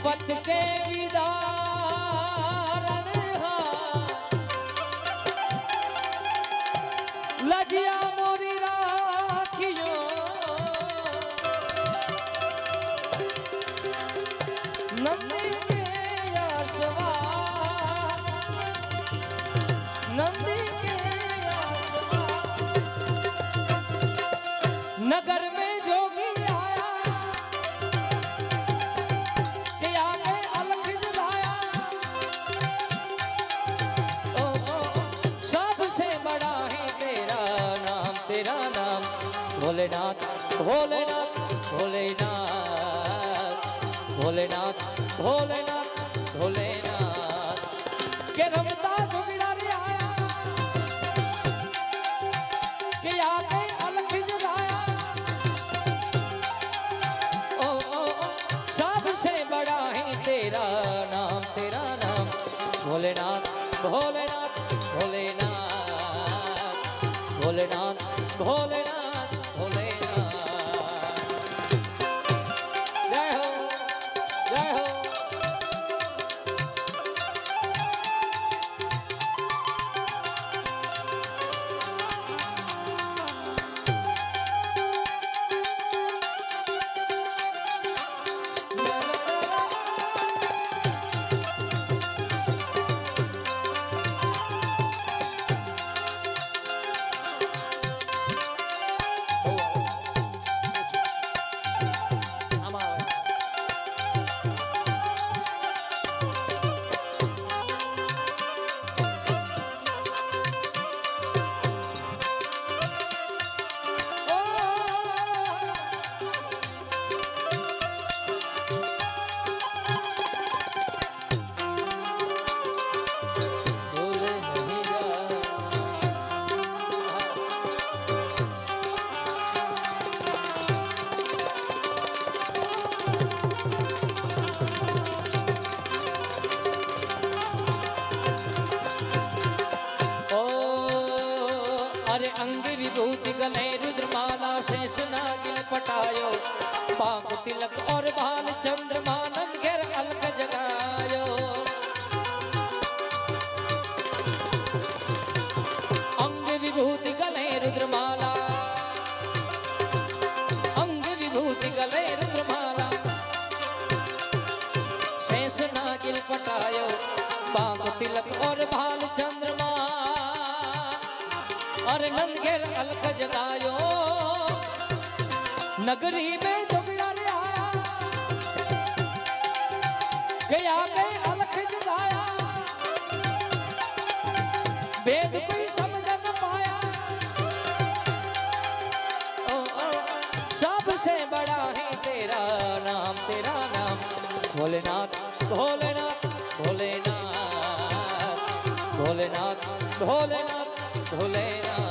विपत के विदारण लगिया मोरी राखियो नंदी के आसवा नंदी के आसवा नगर में जोगी आया कि आगे अलख जलाया ओ सबसे बड़ा है तेरा नाम भोलेनाथ भोलेनाथ भोलेनाथ भोलेनाथ भोलेनाथ भोलेनाथ के रमता जोगिड़ा रे आया कि आगे अलख जलाया ओ सबसे बड़ा है तेरा नाम भोलेनाथ भोलेनाथ भोलेनाथ भोलेनाथ भोलेनाथ भोलेनाथ जय हो जय हो अंग विभूति गले रुद्रमाला शेष नागिन पटायो पाप तिलक और बाल चंद्रमा नंगेर अलग जगायो अंग विभूति गले रुद्रमाला अंग विभूति गले रुद्रमाला शेष नागिन पटायो पाप तिलक और बाल चंद्रमा और नंदगेर अलख जगायो नगरी में जोगिड़ा रे आया गया गए अलख जगाया वेद कोई समझ न पाया ओ सबसे बड़ा है तेरा नाम भोलेनाथ भोलेनाथ भोलेनाथ भोलेनाथ भोलेनाथ भोलेनाथ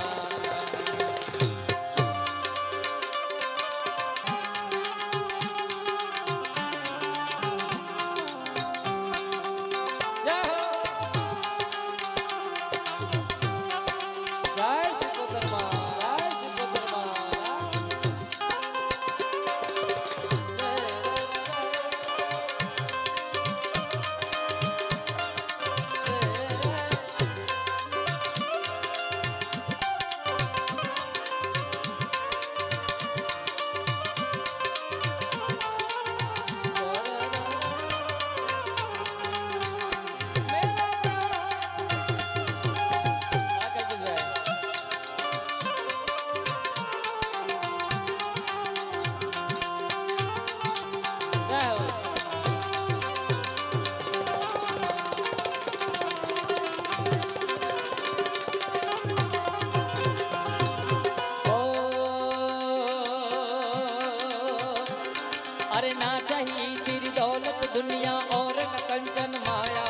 अरे ना चाहिए तेरी दौलत दुनिया और न कंचन माया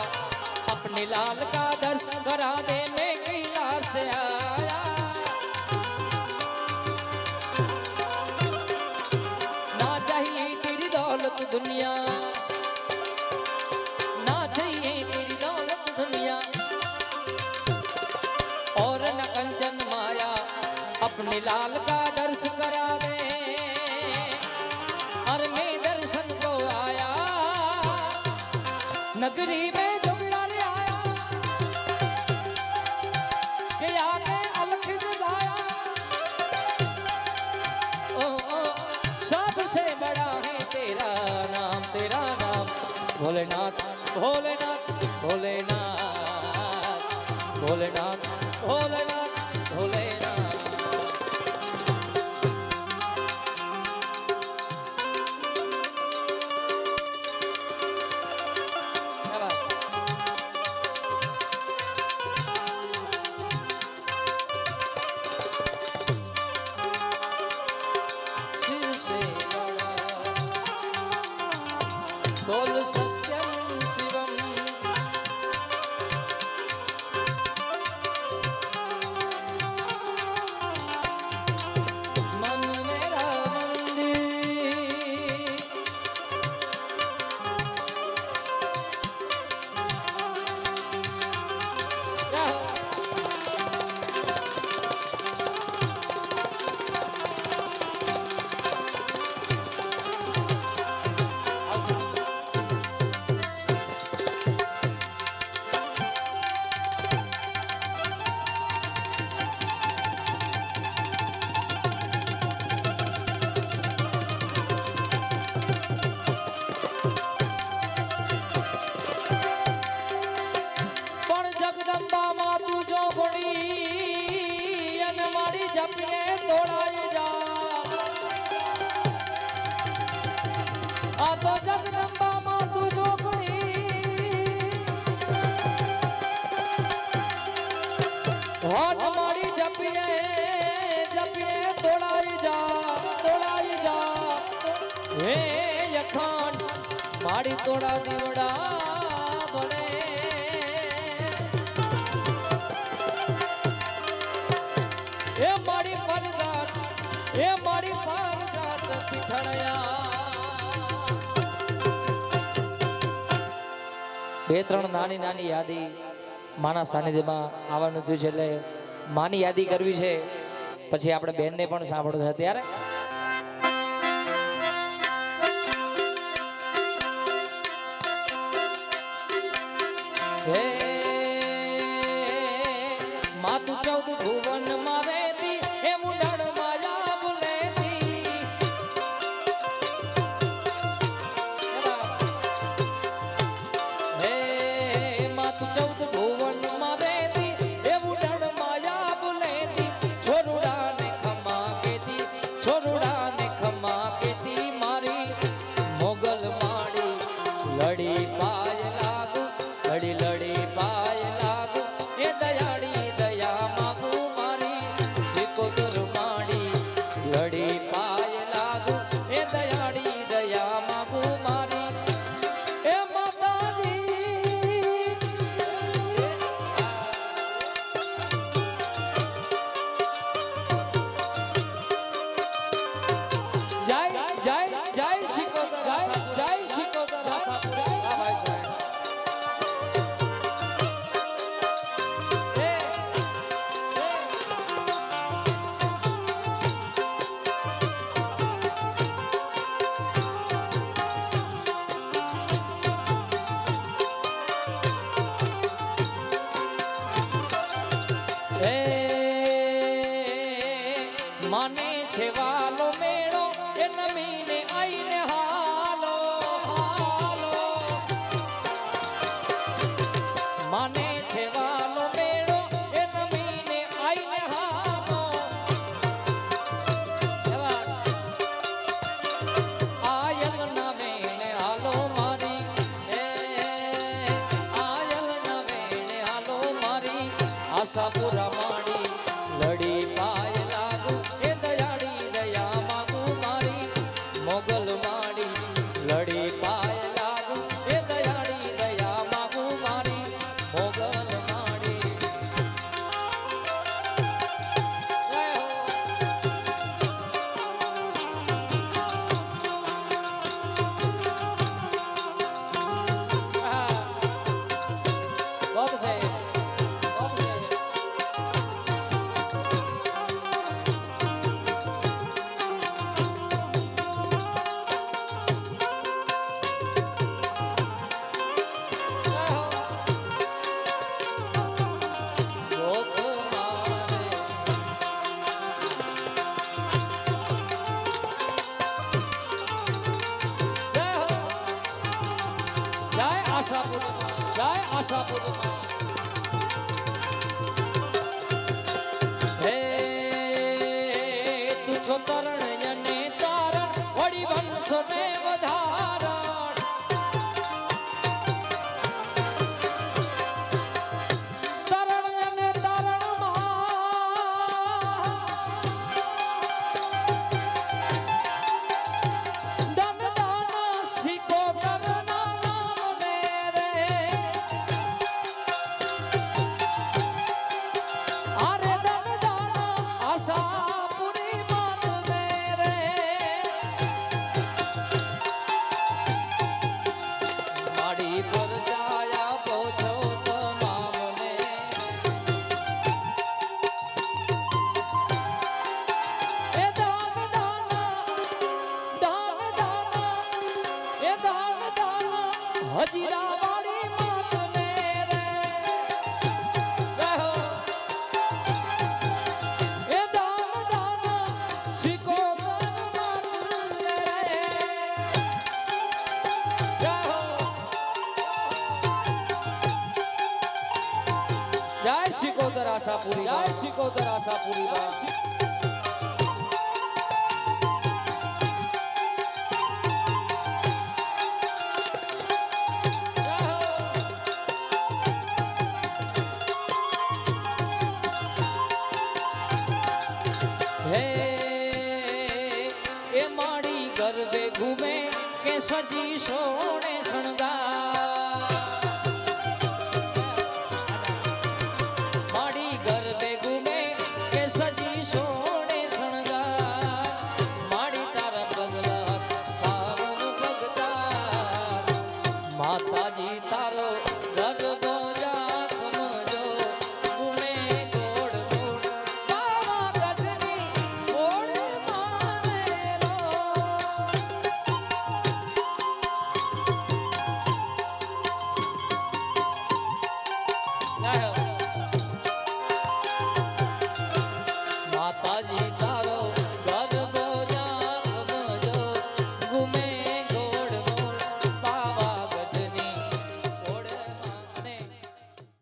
अपने लाल का दर्शन करा दे मैं कैलाश से आया ना चाहिए तेरी दौलत दुनिया ना चाहिए तेरी दौलत दुनिया और न कंचन माया अपने लाल का दर्शन करा दे और मैं दर्शन को आया नगरी में जुगड़ा रे आया कि आगे अलख जगाया। ओ सबसे बड़ा है तेरा नाम भोलेनाथ भोलेनाथ भोलेनाथ भोलेनाथ भोलेनाथ भोलेनाथ। बोल सत्यम शिवम मन मेरा मंदिर। जगदंबा मातू जो गुणी अन मारी जपिए तोड़ाई जा। आ तो जगदंबा मातू जो गुणी अन मारी जपिए तोड़ाई जा हे यखान मारी तोड़ा दीवड़ा बने। ए मारी परगाट पिठड़या। બે ત્રણ નાની નાની યાદી માના સાનિધ્યમાં આવવાનું થયું છે એટલે માની યાદી કરવી છે પછી આપણે બેનને પણ સાંભળવું છે ત્યારે હે માતુ 14 ભુવન માં રહેતી હે મુંડણ માયા लड़ी पाय लागू लड़ी लड़ी पाय लागू ए दयाड़ी दया मागू मारी सिकोतर माड़ी लड़ी पाय लागू ए दयाड़ी दया मागू मारी ए माताजी जय जय जय सिकोतर जय सिकोतर माने छे वालो मेड़ो ए नमीने आईने हालो हालो माने छे वालो मेड़ो ए नमीने आईने हालो आयल ना मेने हालो मारी आयल ना मेने हालो मारी आशा पूरा माड़ी लड़ी पाय लागू ए दयाड़ी दया मागू मारी मोगल माड़ी लड़ी पाय लागू ए दयाड़ी दया मागू मारी मोगल माड़ी जय हो। बहुत से આશાપુરમાં હે તું છો તરણ અને તારણ વળી વંશો ને વધારણ તરણ અને તારણ ધન દાન શીખો કરના નામને રે અરે ધન દાન આશાપુરી માનવે રે માડી પર જાયા પોછો તમામને એ દાન એ દાન હજીરા વાળી માતને રે રહો એ દાન શીખો માતને રે રહો જય શિકોતર આશાપુરી જય શિકોતર આશાપુરી હે એ માડી ગરબે ઘૂમે કે સજી સોળ